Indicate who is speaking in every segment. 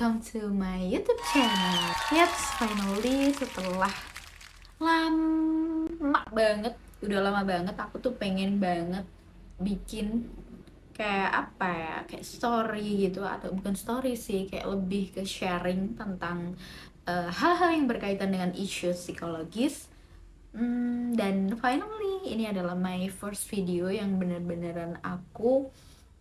Speaker 1: welcome to my YouTube channel. Yaps, finally setelah lama banget, udah lama banget aku tuh pengen banget bikin kayak apa ya, kayak story gitu, atau bukan story sih, kayak lebih ke sharing tentang hal-hal yang berkaitan dengan isu psikologis. Dan finally ini adalah my first video yang bener-beneran aku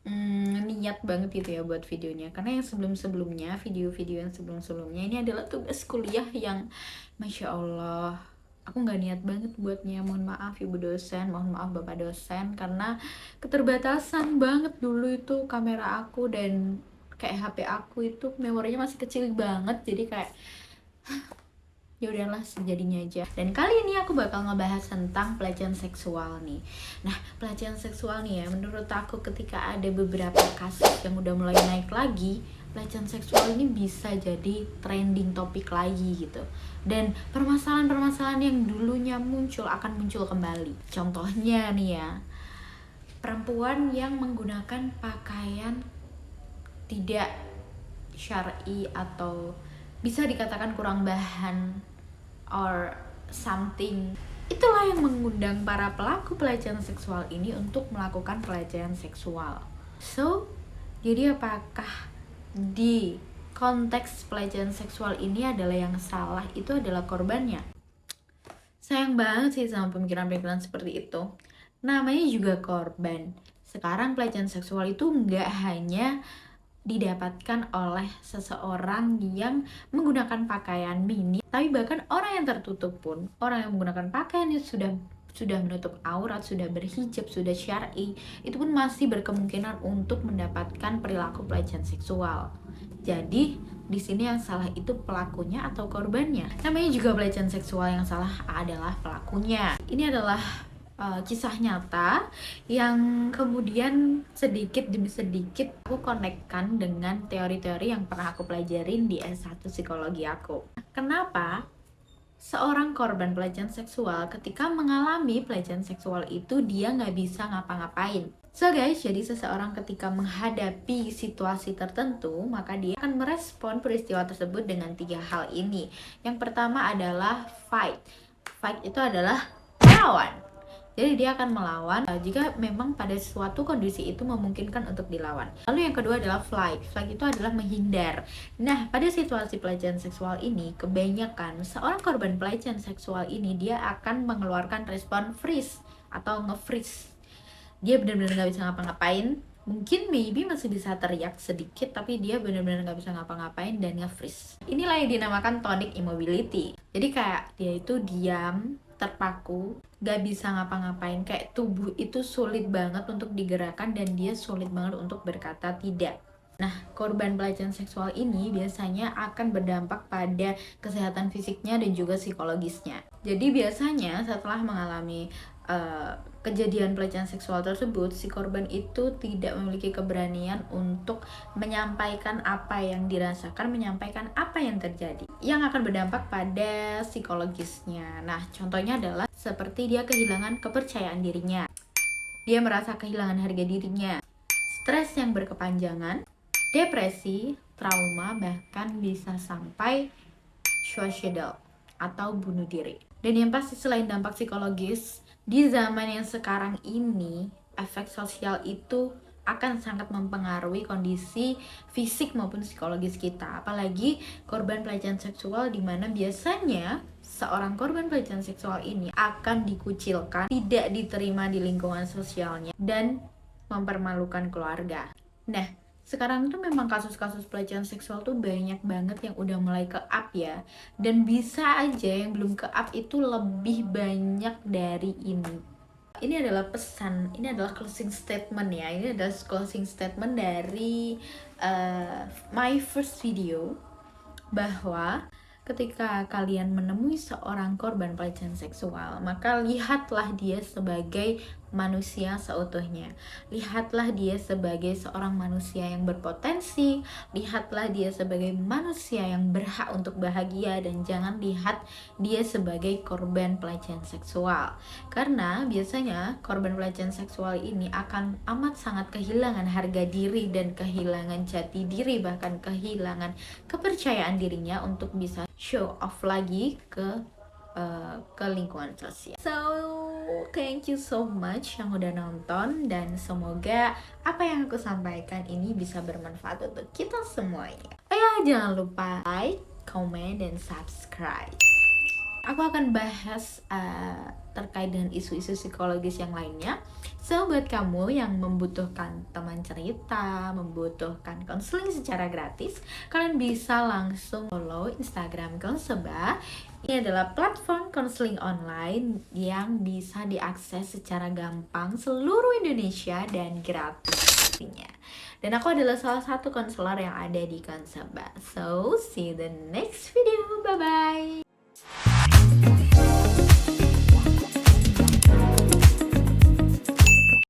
Speaker 1: niat banget gitu ya buat videonya, karena yang sebelum-sebelumnya, video-video yang sebelum-sebelumnya ini adalah tugas kuliah yang Masya Allah aku nggak niat banget buatnya. Mohon maaf ibu dosen, mohon maaf bapak dosen, karena keterbatasan banget dulu itu kamera aku, dan kayak HP aku itu memorinya masih kecil banget, jadi kayak ya udahlah sejadinya aja. Dan kali ini aku bakal ngebahas tentang pelecehan seksual nih. Nah, pelecehan seksual nih ya, menurut aku ketika ada beberapa kasus yang udah mulai naik lagi, pelecehan seksual ini bisa jadi trending topik lagi gitu. Dan permasalahan-permasalahan yang dulunya muncul akan muncul kembali. Contohnya nih ya, perempuan yang menggunakan pakaian tidak syar'i atau bisa dikatakan kurang bahan or something, itulah yang mengundang para pelaku pelecehan seksual ini untuk melakukan pelecehan seksual. So, jadi apakah di konteks pelecehan seksual ini adalah yang salah itu adalah korbannya? Sayang banget sih sama pemikiran-pemikiran seperti itu. Namanya juga korban. Sekarang pelecehan seksual itu nggak hanya didapatkan oleh seseorang yang menggunakan pakaian mini, tapi bahkan orang yang tertutup pun, orang yang menggunakan pakaian yang sudah menutup aurat, sudah berhijab, sudah syar'i, itu pun masih berkemungkinan untuk mendapatkan perilaku pelecehan seksual. Jadi di sini yang salah itu pelakunya atau korbannya. Namanya juga pelecehan seksual, yang salah adalah pelakunya. Ini adalah kisah nyata yang kemudian sedikit demi sedikit aku konekkan dengan teori-teori yang pernah aku pelajarin di S1 psikologi aku. Kenapa seorang korban pelecehan seksual ketika mengalami pelecehan seksual itu dia nggak bisa ngapa-ngapain? So guys, jadi seseorang ketika menghadapi situasi tertentu, maka dia akan merespon peristiwa tersebut dengan 3 hal ini. Yang pertama adalah fight. Fight itu adalah melawan. Jadi dia akan melawan jika memang pada suatu kondisi itu memungkinkan untuk dilawan. Lalu yang kedua adalah flight. Flight itu adalah menghindar. Nah, pada situasi pelecehan seksual ini, kebanyakan seorang korban pelecehan seksual ini dia akan mengeluarkan respon freeze atau nge-freeze. Dia benar-benar nggak bisa ngapa-ngapain. Mungkin maybe masih bisa teriak sedikit, tapi dia benar-benar nggak bisa ngapa-ngapain dan nge-freeze. Inilah yang dinamakan tonic immobility. Jadi kayak dia itu diam, terpaku, gak bisa ngapa-ngapain, kayak tubuh itu sulit banget untuk digerakkan dan dia sulit banget untuk berkata tidak. Nah, korban pelecehan seksual ini biasanya akan berdampak pada kesehatan fisiknya dan juga psikologisnya. Jadi biasanya setelah mengalami kejadian pelecehan seksual tersebut, si korban itu tidak memiliki keberanian untuk menyampaikan apa yang dirasakan, menyampaikan apa yang terjadi, yang akan berdampak pada psikologisnya. Nah, contohnya adalah seperti dia kehilangan kepercayaan dirinya, dia merasa kehilangan harga dirinya, stres yang berkepanjangan, depresi, trauma, bahkan bisa sampai suicidal atau bunuh diri. Dan yang pasti selain dampak psikologis, di zaman yang sekarang ini, efek sosial itu akan sangat mempengaruhi kondisi fisik maupun psikologis kita. Apalagi korban pelecehan seksual, di mana biasanya seorang korban pelecehan seksual ini akan dikucilkan, tidak diterima di lingkungan sosialnya, dan mempermalukan keluarga. Nah, sekarang tuh memang kasus-kasus pelecehan seksual tuh banyak banget yang udah mulai ke up ya. Dan bisa aja yang belum ke up itu lebih banyak dari ini. Ini adalah pesan, ini adalah closing statement ya. Ini adalah closing statement dari my first video, bahwa ketika kalian menemui seorang korban pelecehan seksual, maka lihatlah dia sebagai manusia seutuhnya. Lihatlah dia sebagai seorang manusia yang berpotensi, lihatlah dia sebagai manusia yang berhak untuk bahagia, dan jangan lihat dia sebagai korban pelecehan seksual. Karena biasanya korban pelecehan seksual ini akan amat sangat kehilangan harga diri dan kehilangan jati diri, bahkan kehilangan kepercayaan dirinya untuk bisa show off lagi ke lingkungan sosial. So, thank you so much yang udah nonton, dan semoga apa yang aku sampaikan ini bisa bermanfaat untuk kita semuanya. Oh ya, jangan lupa like, comment, dan subscribe. Aku akan bahas terkait dengan isu-isu psikologis yang lainnya. So, buat kamu yang membutuhkan teman cerita, membutuhkan konseling secara gratis, kalian bisa langsung follow Instagram Konseba. Ini adalah platform konseling online yang bisa diakses secara gampang seluruh Indonesia dan gratis pastinya. Dan aku adalah salah satu konselor yang ada di Konseba. So, see you the next video. Bye-bye.